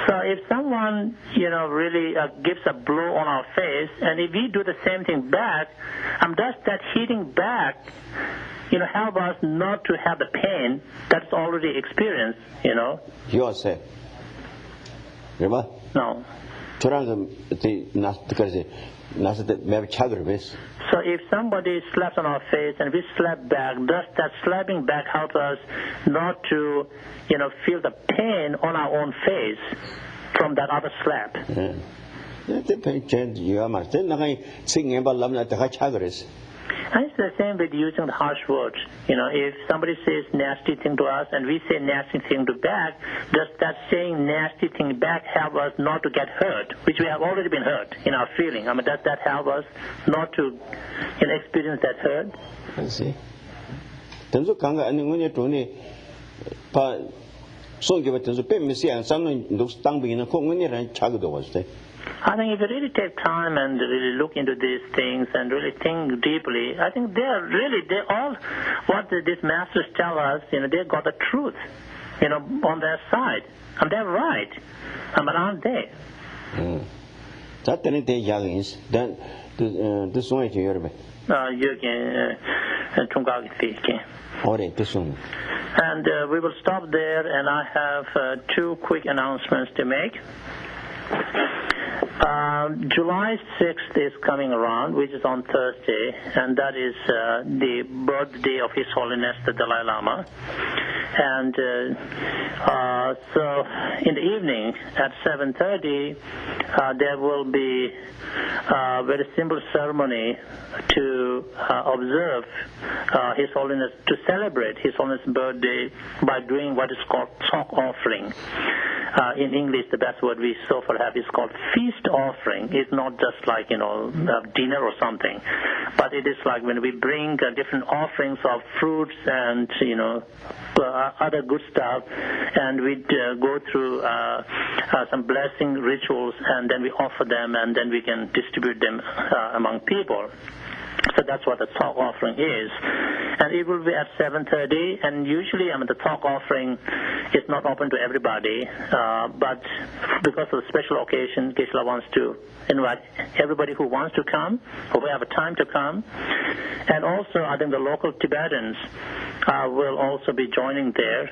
So if someone, really gives a blow on our face, and if we do the same thing back, does that hitting back, help us not to have the pain that's already experienced, You say. Remember? No. So if somebody slaps on our face and we slap back, does that slapping back help us not to, feel the pain on our own face from that other slap? And it's the same with using the harsh words. If somebody says nasty thing to us and we say nasty thing to back, does that saying nasty thing back help us not to get hurt, which we have already been hurt in our feeling? Does that help us not to experience that hurt? I see. Tenzo kanga ani ngone tone pa song give tenzo pe misi an samno ndok tang bina ko ngone ran chagdo waste. I think if you really take time and really look into these things and really think deeply, I think they all, what these masters tell us, they got the truth, on their side. And they're right. But aren't they? That then they young then this one to Europe. You can, this one. And we will stop there, and I have two quick announcements to make. July 6th is coming around, which is on Thursday, and that is the birthday of His Holiness the Dalai Lama. And so in the evening at 7:30, there will be a very simple ceremony to observe His Holiness, to celebrate His Holiness' birthday by doing what is called chalk offering. in English, the best word we so far have is called feast offering. It's not just like, dinner or something, but it is like when we bring different offerings of fruits and, other good stuff, and we go through some blessing rituals, and then we offer them, and then we can distribute them among people. So that's what the talk offering is. And it will be at 7:30, and usually, the talk offering is not open to everybody, but because of the special occasion, Geshe wants to invite everybody who wants to come, who will have a time to come. And also, I think the local Tibetans will also be joining there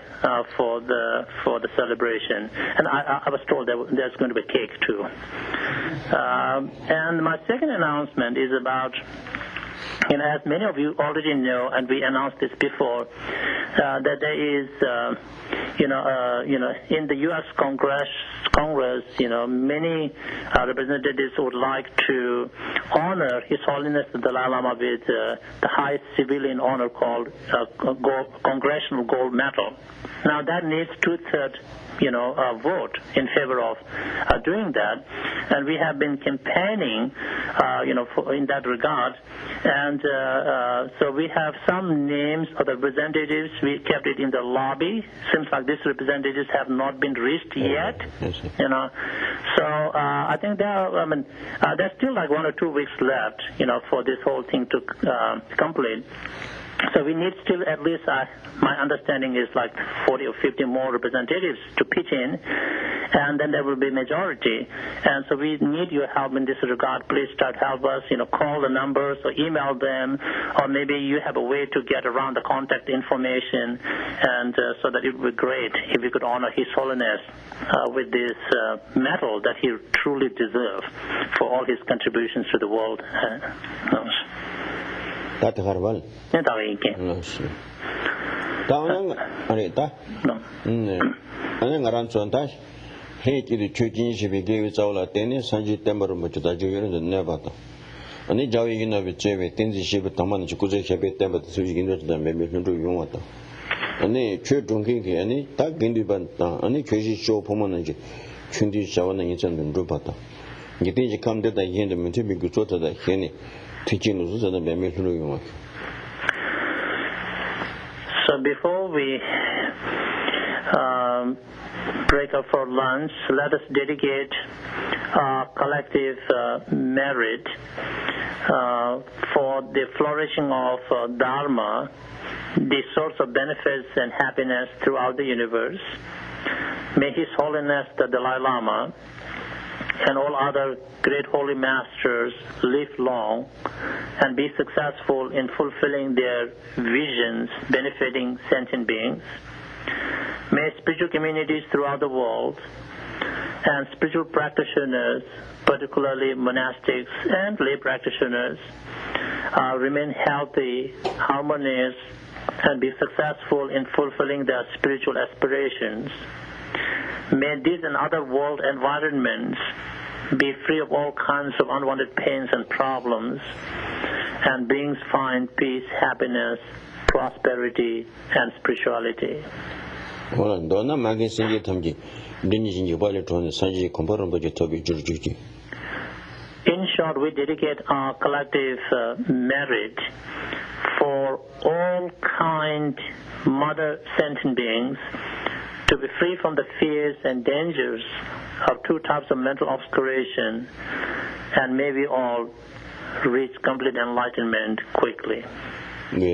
for the celebration. And I was told that there's going to be cake too. And my second announcement is about, as many of you already know, and we announced this before, that there is, in the U.S. Congress, many representatives would like to honor His Holiness the Dalai Lama with the highest civilian honor called Congressional Gold Medal. Now that needs two-thirds vote in favor of doing that, and we have been campaigning, in that regard, and so we have some names of the representatives. We kept it in the lobby. Seems like these representatives have not been reached yet, So I think there's still like 1 or 2 weeks left, for this whole thing to complete. So we need still at least, my understanding is like 40 or 50 more representatives to pitch in, and then there will be majority. And so we need your help in this regard. Please start help us, call the numbers or email them, or maybe you have a way to get around the contact information, and so that it would be great if we could honor His Holiness with this medal that he truly deserves for all his contributions to the world. Dati Harwal. Taang Arita. And Ranchontash. Hate the Chujin she gave its all at any Sanji Temper Muchutaju in the Nevada. And the Jawin of it, Tenzin ship Taman Chukuze Shabit Temper to Sujin the maybe to Yumata. And the church drinking any tag Gindibanta, and the crazy show Pomanage, Chundi Shawan and Drupata. You think you come that I hear the Mentibi Gutsota that Henny. So before we break up for lunch, let us dedicate collective merit for the flourishing of Dharma, the source of benefits and happiness throughout the universe. May His Holiness the Dalai Lama and all other great holy masters live long and be successful in fulfilling their visions benefiting sentient beings. May spiritual communities throughout the world and spiritual practitioners, particularly monastics and lay practitioners, remain healthy, harmonious, and be successful in fulfilling their spiritual aspirations. May these and other world environments be free of all kinds of unwanted pains and problems, and beings find peace, happiness, prosperity, and spirituality. In short, we dedicate our collective merit for all kind mother sentient beings to be free from the fears and dangers of two types of mental obscuration, and may we all reach complete enlightenment quickly. Thank you.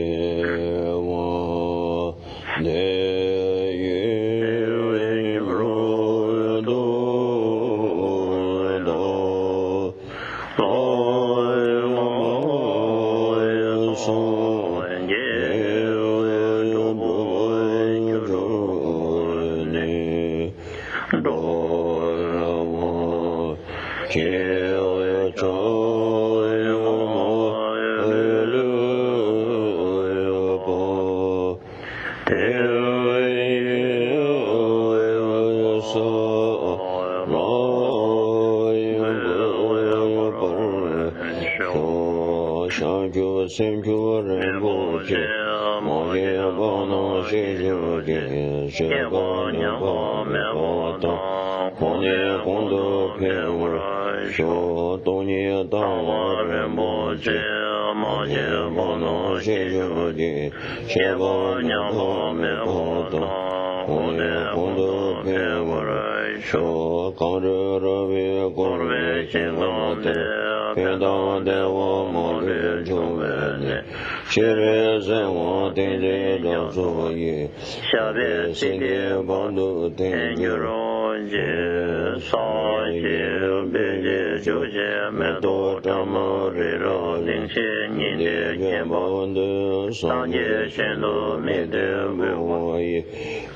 shi ju ji shi go nyam ho me ho tong kong ni kong du pe wu shu dong ni dang wa ren bo ji ma ji bo no shi ju ji shi go nyam ho me ho tong kong ni kong du pe wu shu kang ri ri vi gong ri shi dang de pe dang de wo mo ri ju we ne shi ri zhen wo ding ri dang su yi xia bi xin di bang du ding yu rong ji sa ji bi ji ju ji me do zhang mo ri ro ling xi nin di jian bao de sang ji xian lu mi de wu wo yi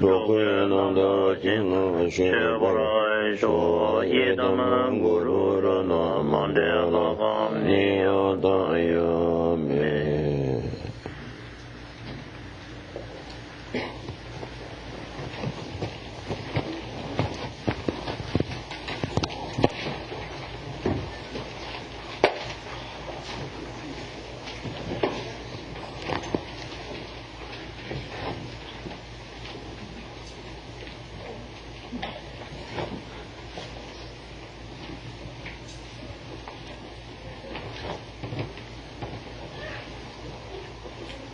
lu hui nong de jin lu xue bo rai shuo yi de men gu ru ro na man de la gang ni yo da yu